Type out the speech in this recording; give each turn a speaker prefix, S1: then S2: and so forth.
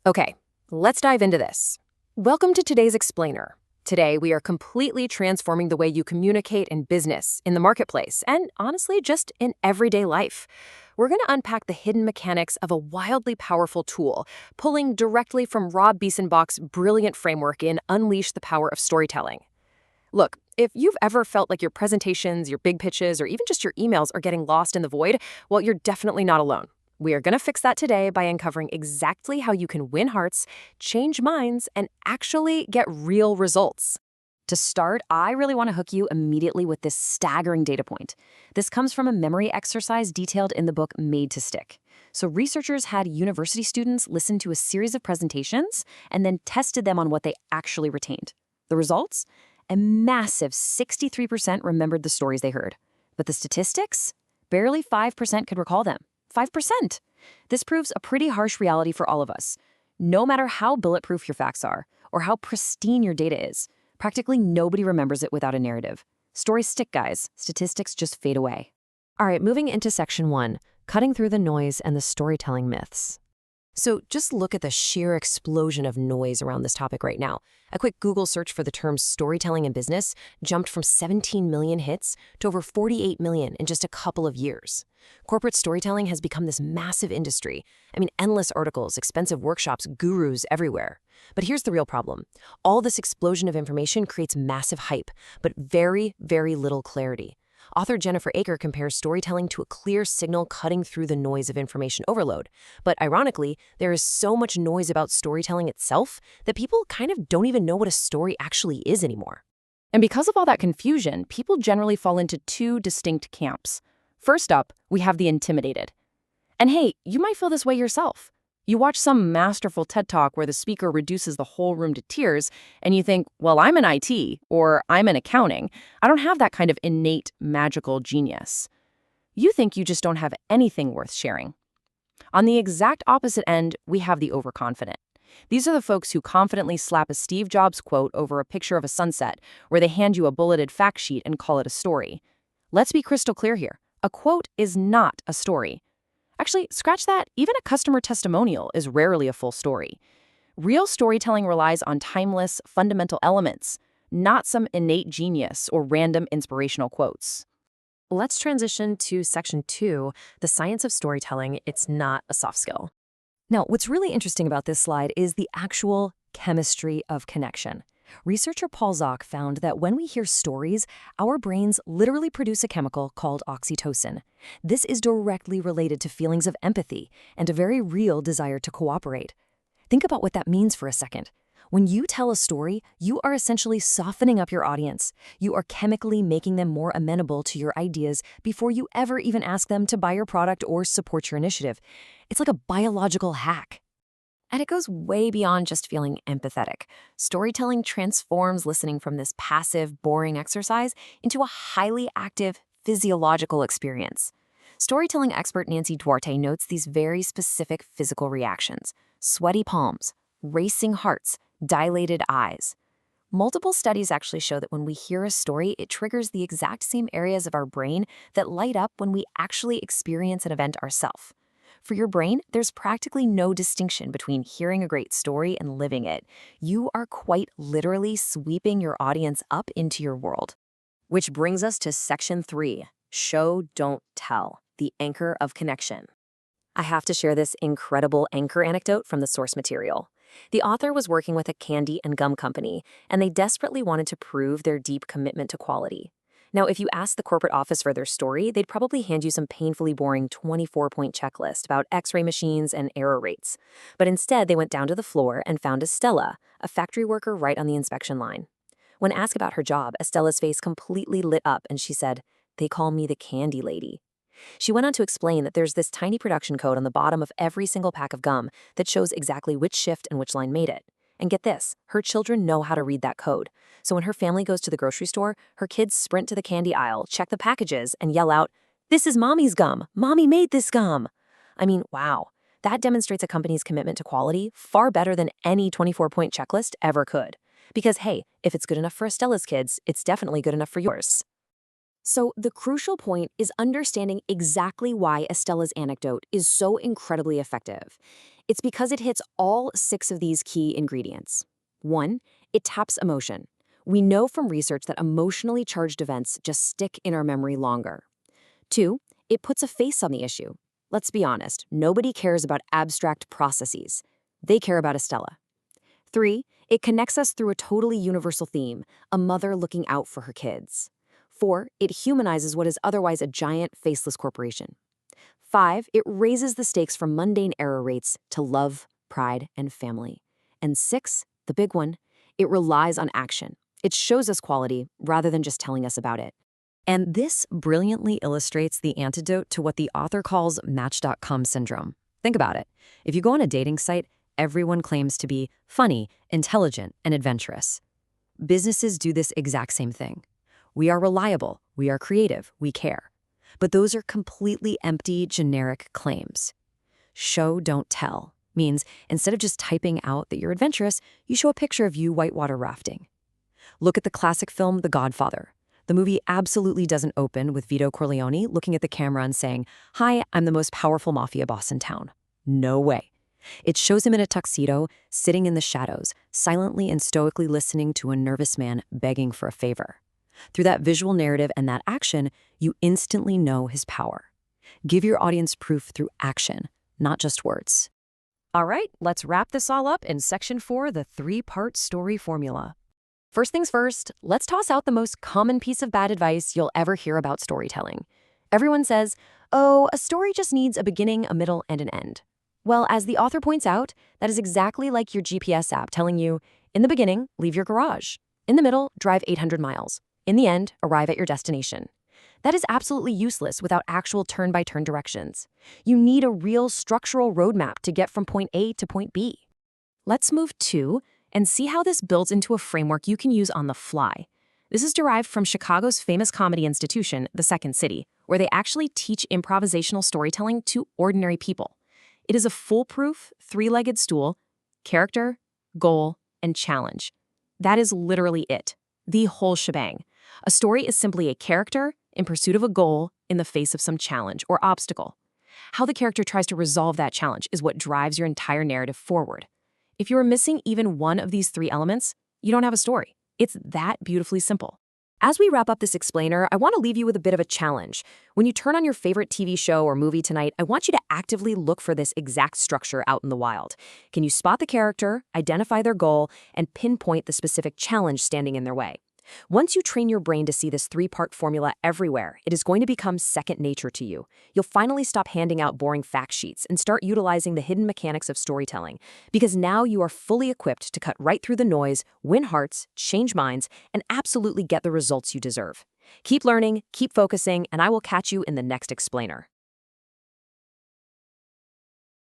S1: Okay, let's dive into this. Welcome to today's explainer. Today, we are completely transforming the way you communicate in business, in the marketplace, and honestly, just in everyday life. We're going to unpack the hidden mechanics of a wildly powerful tool, pulling directly from Rob Biesenbach's brilliant framework in Unleash the Power of Storytelling. Look, if you've ever felt like your presentations, your big pitches, or even just your emails are getting lost in the void, well, you're definitely not alone. We are going to fix that today by uncovering exactly how you can win hearts, change minds, and actually get real results. To start, I really want to hook you immediately with this staggering data point. This comes from a memory exercise detailed in the book Made to Stick. So researchers had university students listen to a series of presentations and then tested them on what they actually retained. The results? A massive 63% remembered the stories they heard. But the statistics? Barely 5% could recall them. 5%. This proves a pretty harsh reality for all of us. No matter how bulletproof your facts are, or how pristine your data is, practically nobody remembers it without a narrative. Stories stick, guys. Statistics just fade away. All right, moving into section 1, cutting through the noise and the storytelling myths. So just look at the sheer explosion of noise around this topic right now. A quick Google search for the term storytelling in business jumped from 17 million hits to over 48 million in just a couple of years. Corporate storytelling has become this massive industry. Endless articles, expensive workshops, gurus everywhere. But here's the real problem. All this explosion of information creates massive hype, but very, very little clarity. Author Jennifer Aker compares storytelling to a clear signal cutting through the noise of information overload. But ironically, there is so much noise about storytelling itself that people kind of don't even know what a story actually is anymore.
S2: And because of all that confusion, people generally fall into two distinct camps. First up, we have the intimidated. And hey, you might feel this way yourself. You watch some masterful TED Talk where the speaker reduces the whole room to tears, and you think, well, I'm in IT, or I'm in accounting. I don't have that kind of innate magical genius. You think you just don't have anything worth sharing. On the exact opposite end, we have the overconfident. These are the folks who confidently slap a Steve Jobs quote over a picture of a sunset, where they hand you a bulleted fact sheet and call it a story. Let's be crystal clear here. A quote is not a story. Actually, scratch that, even a customer testimonial is rarely a full story. Real storytelling relies on timeless, fundamental elements, not some innate genius or random inspirational quotes.
S1: Let's transition to section 2, the science of storytelling. It's not a soft skill. Now, what's really interesting about this slide is the actual chemistry of connection. Researcher Paul Zock found that when we hear stories, our brains literally produce a chemical called oxytocin. This is directly related to feelings of empathy and a very real desire to cooperate. Think about what that means for a second. When you tell a story, you are essentially softening up your audience. You are chemically making them more amenable to your ideas before you ever even ask them to buy your product or support your initiative. It's like a biological hack. And it goes way beyond just feeling empathetic. Storytelling transforms listening from this passive, boring exercise into a highly active, physiological experience. Storytelling expert Nancy Duarte notes these very specific physical reactions: sweaty palms, racing hearts, dilated eyes. Multiple studies actually show that when we hear a story, it triggers the exact same areas of our brain that light up when we actually experience an event ourselves. For your brain, there's practically no distinction between hearing a great story and living it. You are quite literally sweeping your audience up into your world. Which brings us to section 3, show, don't tell, the anchor of connection. I have to share this incredible anchor anecdote from the source material. The author was working with a candy and gum company, and they desperately wanted to prove their deep commitment to quality. Now, if you asked the corporate office for their story, they'd probably hand you some painfully boring 24-point checklist about X-ray machines and error rates. But instead, they went down to the floor and found Estella, a factory worker right on the inspection line. When asked about her job, Estella's face completely lit up and she said, "They call me the candy lady." She went on to explain that there's this tiny production code on the bottom of every single pack of gum that shows exactly which shift and which line made it. And get this, her children know how to read that code. So when her family goes to the grocery store, her kids sprint to the candy aisle, check the packages, and yell out, "This is Mommy's gum! Mommy made this gum!" Wow. That demonstrates a company's commitment to quality far better than any 24-point checklist ever could. Because hey, if it's good enough for Estella's kids, it's definitely good enough for yours. So the crucial point is understanding exactly why Estella's anecdote is so incredibly effective. It's because it hits all 6 of these key ingredients. 1, it taps emotion. We know from research that emotionally charged events just stick in our memory longer. 2, it puts a face on the issue. Let's be honest, nobody cares about abstract processes. They care about Estella. 3, it connects us through a totally universal theme, a mother looking out for her kids. 4, it humanizes what is otherwise a giant, faceless corporation. 5, it raises the stakes from mundane error rates to love, pride, and family. And 6, the big one, it relies on action. It shows us quality rather than just telling us about it. And this brilliantly illustrates the antidote to what the author calls Match.com syndrome. Think about it. If you go on a dating site, everyone claims to be funny, intelligent, and adventurous. Businesses do this exact same thing. We are reliable, we are creative, we care. But those are completely empty, generic claims. Show, don't tell means instead of just typing out that you're adventurous, you show a picture of you whitewater rafting. Look at the classic film The Godfather. The movie absolutely doesn't open with Vito Corleone looking at the camera and saying, "Hi, I'm the most powerful mafia boss in town." No way. It shows him in a tuxedo, sitting in the shadows, silently and stoically listening to a nervous man begging for a favor. Through that visual narrative and that action, you instantly know his power. Give your audience proof through action, not just words. All right, let's wrap this all up in Section 4, the 3-part story formula. First things first, let's toss out the most common piece of bad advice you'll ever hear about storytelling. Everyone says, "Oh, a story just needs a beginning, a middle, and an end." Well, as the author points out, that is exactly like your GPS app telling you, in the beginning, leave your garage. In the middle, drive 800 miles. In the end, arrive at your destination. That is absolutely useless without actual turn-by-turn directions. You need a real structural roadmap to get from point A to point B. Let's move to and see how this builds into a framework you can use on the fly. This is derived from Chicago's famous comedy institution, The Second City, where they actually teach improvisational storytelling to ordinary people. It is a foolproof, 3-legged stool: character, goal, and challenge. That is literally it, the whole shebang. A story is simply a character in pursuit of a goal in the face of some challenge or obstacle. How the character tries to resolve that challenge is what drives your entire narrative forward. If you are missing even one of these 3 elements, you don't have a story. It's that beautifully simple. As we wrap up this explainer, I want to leave you with a bit of a challenge. When you turn on your favorite TV show or movie tonight, I want you to actively look for this exact structure out in the wild. Can you spot the character, identify their goal, and pinpoint the specific challenge standing in their way? Once you train your brain to see this 3-part formula everywhere, it is going to become second nature to you. You'll finally stop handing out boring fact sheets and start utilizing the hidden mechanics of storytelling, because now you are fully equipped to cut right through the noise, win hearts, change minds, and absolutely get the results you deserve. Keep learning, keep focusing, and I will catch you in the next explainer.